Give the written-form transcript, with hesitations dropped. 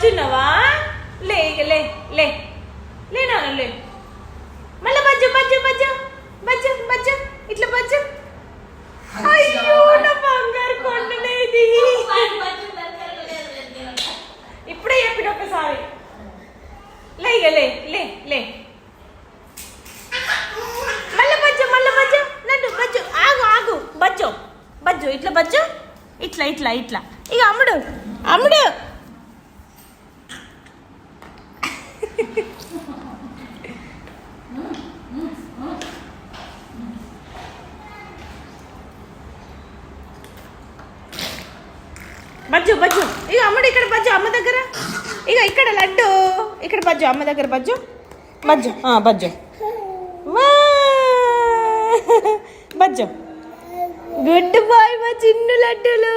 బజ్జున్నావా? లే ఇక లే లే లే నాన్న లే. మళ్ళీ బజ్జు బజ్జు బజ్జు బజ్జు బజ్జు ఇట్లా బజ్జు. అయ్యో నా బంగారు కొండనేది. ఇప్పుడే చెప్పిన ఒకసారి. లే ఇక లే లే లే. మళ్ళీ బజ్జు నన్ను బజ్జు. ఆగు ఆగు బజ్జు బజ్జు ఇట్లా బజ్జు ఇట్లా ఇట్లా ఇట్లా. ఇక అమ్ముడు అమ్ముడు. బజ్జు బజ్జు. ఇక అమ్ముడు ఇక్కడ బజ్జు అమ్మ దగ్గర. ఇక ఇక్కడ లడ్డు ఇక్కడ బజ్జు అమ్మ దగ్గర బజ్జు బజ్జు బజ్జు బజ్జు. గుడ్ బాయ్ మా చిన్ను లడ్డులు.